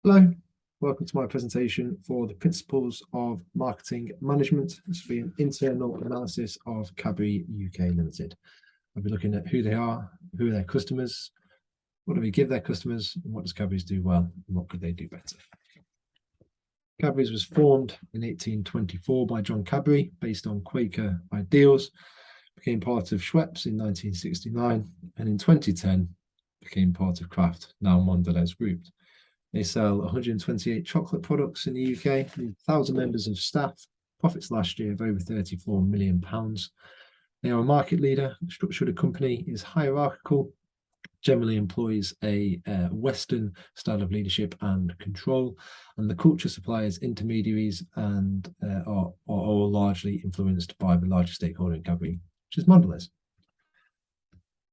Hello, welcome to my presentation for the Principles of Marketing Management. This will be an internal analysis of Cadbury UK Ltd. I'll be looking at who they are, who are their customers, what do we give their customers, and what does Cadbury's do well, and what could they do better. Cadbury's was formed in 1824 by John Cadbury, based on Quaker ideals, became part of Schweppes in 1969, and in 2010 became part of Kraft, now Mondelez Group. They sell 128 chocolate products in the UK, 1,000 members of staff, profits last year of over £34 million. They are a market leader. The structure of the company is hierarchical, generally employs a Western style of leadership and control, and the culture suppliers, intermediaries, and are all largely influenced by the largest stakeholder in Cadbury, which is Mondelez.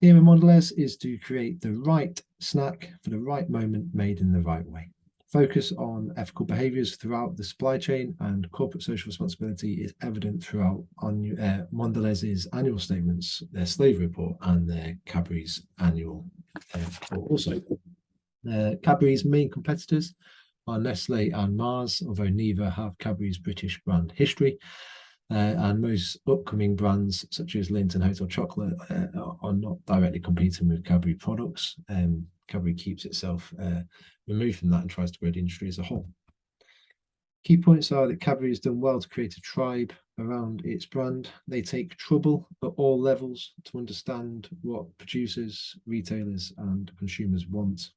The aim of Mondelez is to create the right snack for the right moment, made in the right way. Focus on ethical behaviours throughout the supply chain, and corporate social responsibility is evident throughout Mondelez's annual statements, their slave report, and their Cadbury's annual report also. Cadbury's main competitors are Nestle and Mars, although neither have Cadbury's British brand history. And most upcoming brands such as Lindt and Hotel Chocolate are not directly competing with Cadbury products. Cadbury keeps itself removed from that and tries to grow the industry as a whole. Key points are that Cadbury has done well to create a tribe around its brand. They take trouble at all levels to understand what producers, retailers, and consumers want.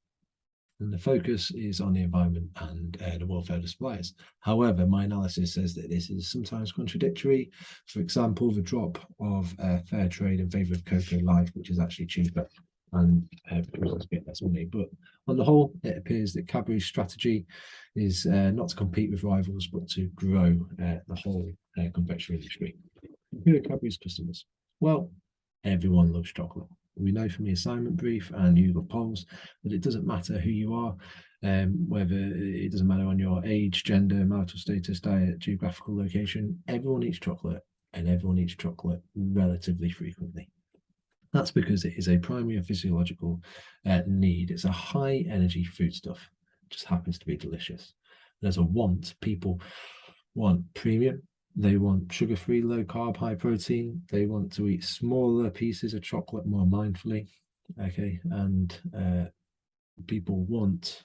And the focus is on the environment and the welfare of suppliers. However, my analysis says that this is sometimes contradictory. For example, the drop of fair trade in favour of Cocoa Life, which is actually cheaper and producers get less money. But on the whole, it appears that Cadbury's strategy is not to compete with rivals, but to grow the whole confectionery industry. Who are Cadbury's customers? Well, everyone loves chocolate. We know from the assignment brief and Google polls that it doesn't matter who you are, whether it doesn't matter on your age, gender, marital status, diet, geographical location. Everyone eats chocolate, and everyone eats chocolate relatively frequently. That's because it is a primary and physiological need. It's a high energy foodstuff. It just happens to be delicious. There's a want. People want premium. They want sugar-free, low-carb, high protein. They want to eat smaller pieces of chocolate more mindfully. Okay, and people want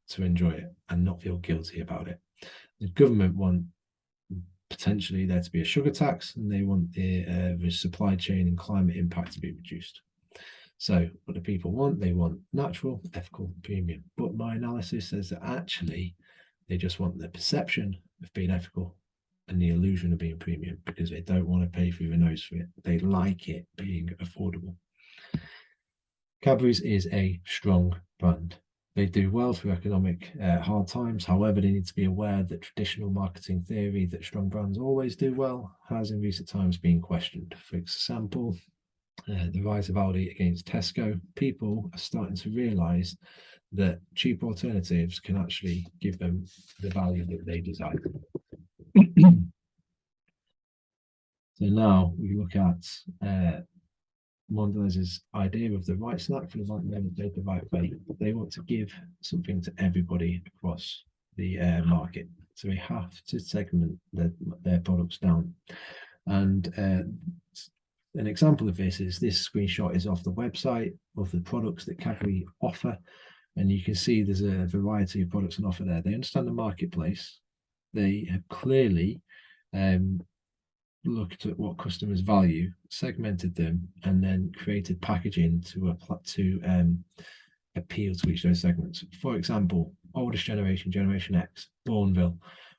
to enjoy it and not feel guilty about it. The government want potentially there to be a sugar tax, and they want the supply chain and climate impact to be reduced. So what do people want? They want natural, ethical, premium. But my analysis says that actually they just want the perception of being ethical and the illusion of being premium, because they don't want to pay through the nose for it. They like it being affordable. Cadbury's is a strong brand. They do well through economic hard times. However, they need to be aware that traditional marketing theory that strong brands always do well has in recent times been questioned. For example, the rise of Aldi against Tesco. People are starting to realise that cheap alternatives can actually give them the value that they desire. So now we look at Mondelez's idea of the right snack for the right moment, the right way. They want to give something to everybody across the market. So we have to segment their products down. And an example of this screenshot is off the website of the products that Cadbury offer. And you can see there's a variety of products on offer there. They understand the marketplace. They have clearly looked at what customers value, segmented them, and then created packaging to appeal to each of those segments. For example, oldest generation, Generation X, Bourneville,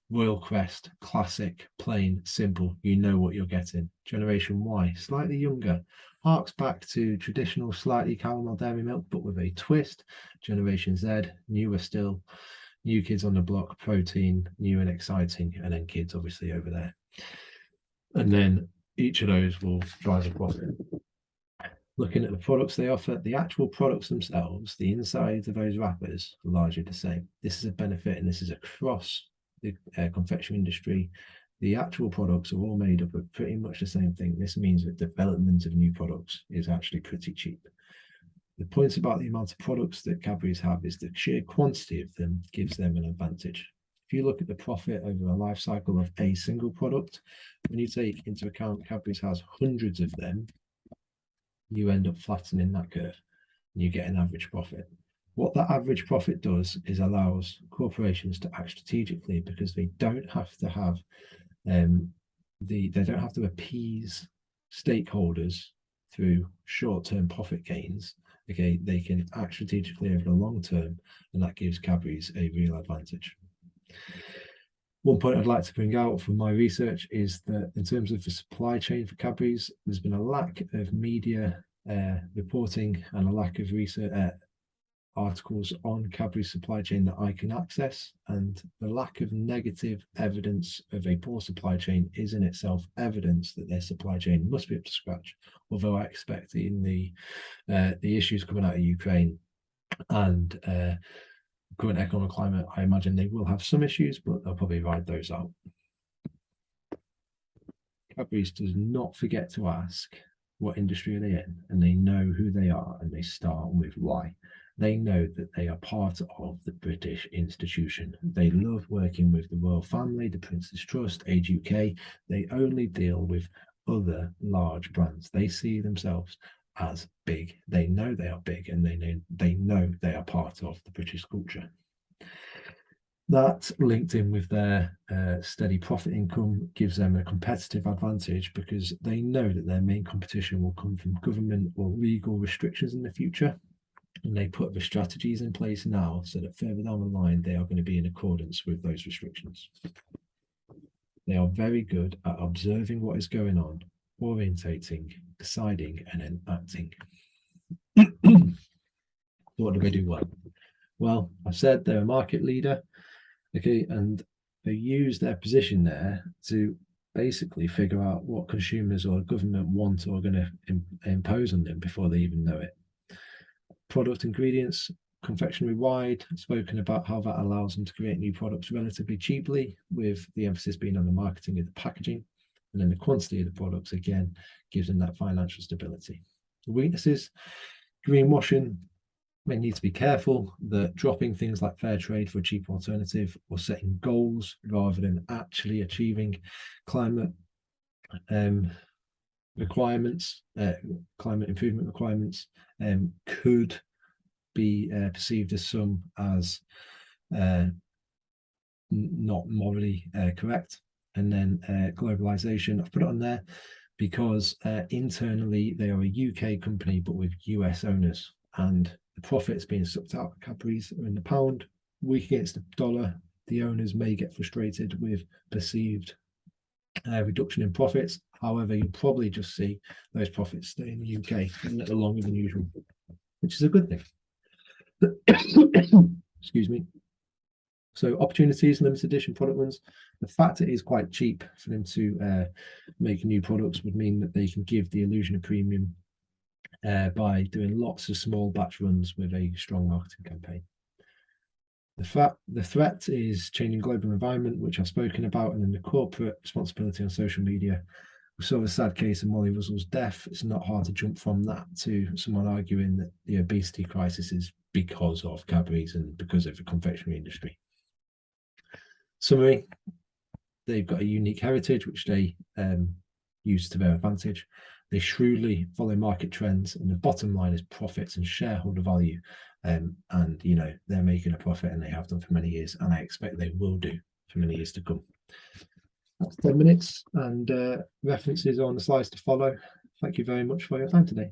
Royal Crest, classic, plain, simple, you know what you're getting. Generation Y, slightly younger, harks back to traditional, slightly caramel dairy milk, but with a twist. Generation Z, newer still, new kids on the block, protein, new and exciting, and then kids obviously over there. And then each of those will drive a profit. Looking at the products they offer, the actual products themselves, the insides of those wrappers are largely the same. This is a benefit, and this is across the confectionery industry. The actual products are all made up of pretty much the same thing. This means that development of new products is actually pretty cheap. The point about the amount of products that Cadbury's have is the sheer quantity of them gives them an advantage. If you look at the profit over the life cycle of a single product, when you take into account Cadbury's has hundreds of them, you end up flattening that curve and you get an average profit. What that average profit does is allows corporations to act strategically, because they don't have to have they don't have to appease stakeholders through short-term profit gains. Okay, they can act strategically over the long term, and that gives Cadbury's a real advantage. One point I'd like to bring out from my research is that in terms of the supply chain for Cadbury's, there's been a lack of media reporting and a lack of research articles on Cadbury's supply chain that I can access, and the lack of negative evidence of a poor supply chain is in itself evidence that their supply chain must be up to scratch. Although I expect in the issues coming out of Ukraine and current economic climate, I imagine they will have some issues, but they'll probably ride those out. Cadbury's does not forget to ask what industry are they in, and they know who they are, and they start with why. They know that they are part of the British institution. They love working with the royal family, the Prince's Trust, Age UK. They only deal with other large brands. They see themselves as big. They know they are big, and they know they are part of the British culture. That, linked in with their steady profit income, gives them a competitive advantage, because they know that their main competition will come from government or legal restrictions in the future. And they put the strategies in place now so that further down the line, they are going to be in accordance with those restrictions. They are very good at observing what is going on, orientating, deciding, and then acting. What do they do well? Well, I've said they're a market leader, okay, and they use their position there to basically figure out what consumers or government want or are going to impose on them before they even know it. Product ingredients, confectionery wide, spoken about how that allows them to create new products relatively cheaply, with the emphasis being on the marketing of the packaging, and then the quantity of the products again gives them that financial stability. The weaknesses, greenwashing. They need to be careful that dropping things like fair trade for a cheap alternative, or setting goals rather than actually achieving climate requirements, climate improvement requirements, could be perceived as some as not morally correct. And then globalization, I've put it on there because internally they are a UK company but with US owners, and the profits being sucked out of Cadbury's are in the pound. Weak against the dollar, the owners may get frustrated with perceived reduction in profits. However, you'll probably just see those profits stay in the UK a little longer than usual, which is a good thing. Excuse me. So opportunities, limited edition product runs. The fact it is quite cheap for them to make new products would mean that they can give the illusion of premium by doing lots of small batch runs with a strong marketing campaign. The threat is changing global environment, which I've spoken about, and then the corporate responsibility on social media. We saw the sad case of Molly Russell's death. It's not hard to jump from that to someone arguing that the obesity crisis is because of Cadbury's and because of the confectionery industry. Summary, they've got a unique heritage, which they use to their advantage. They shrewdly follow market trends, and the bottom line is profits and shareholder value. And, you know, they're making a profit, and they have done for many years, and I expect they will do for many years to come. That's 10 minutes, and references on the slides to follow. Thank you very much for your time today.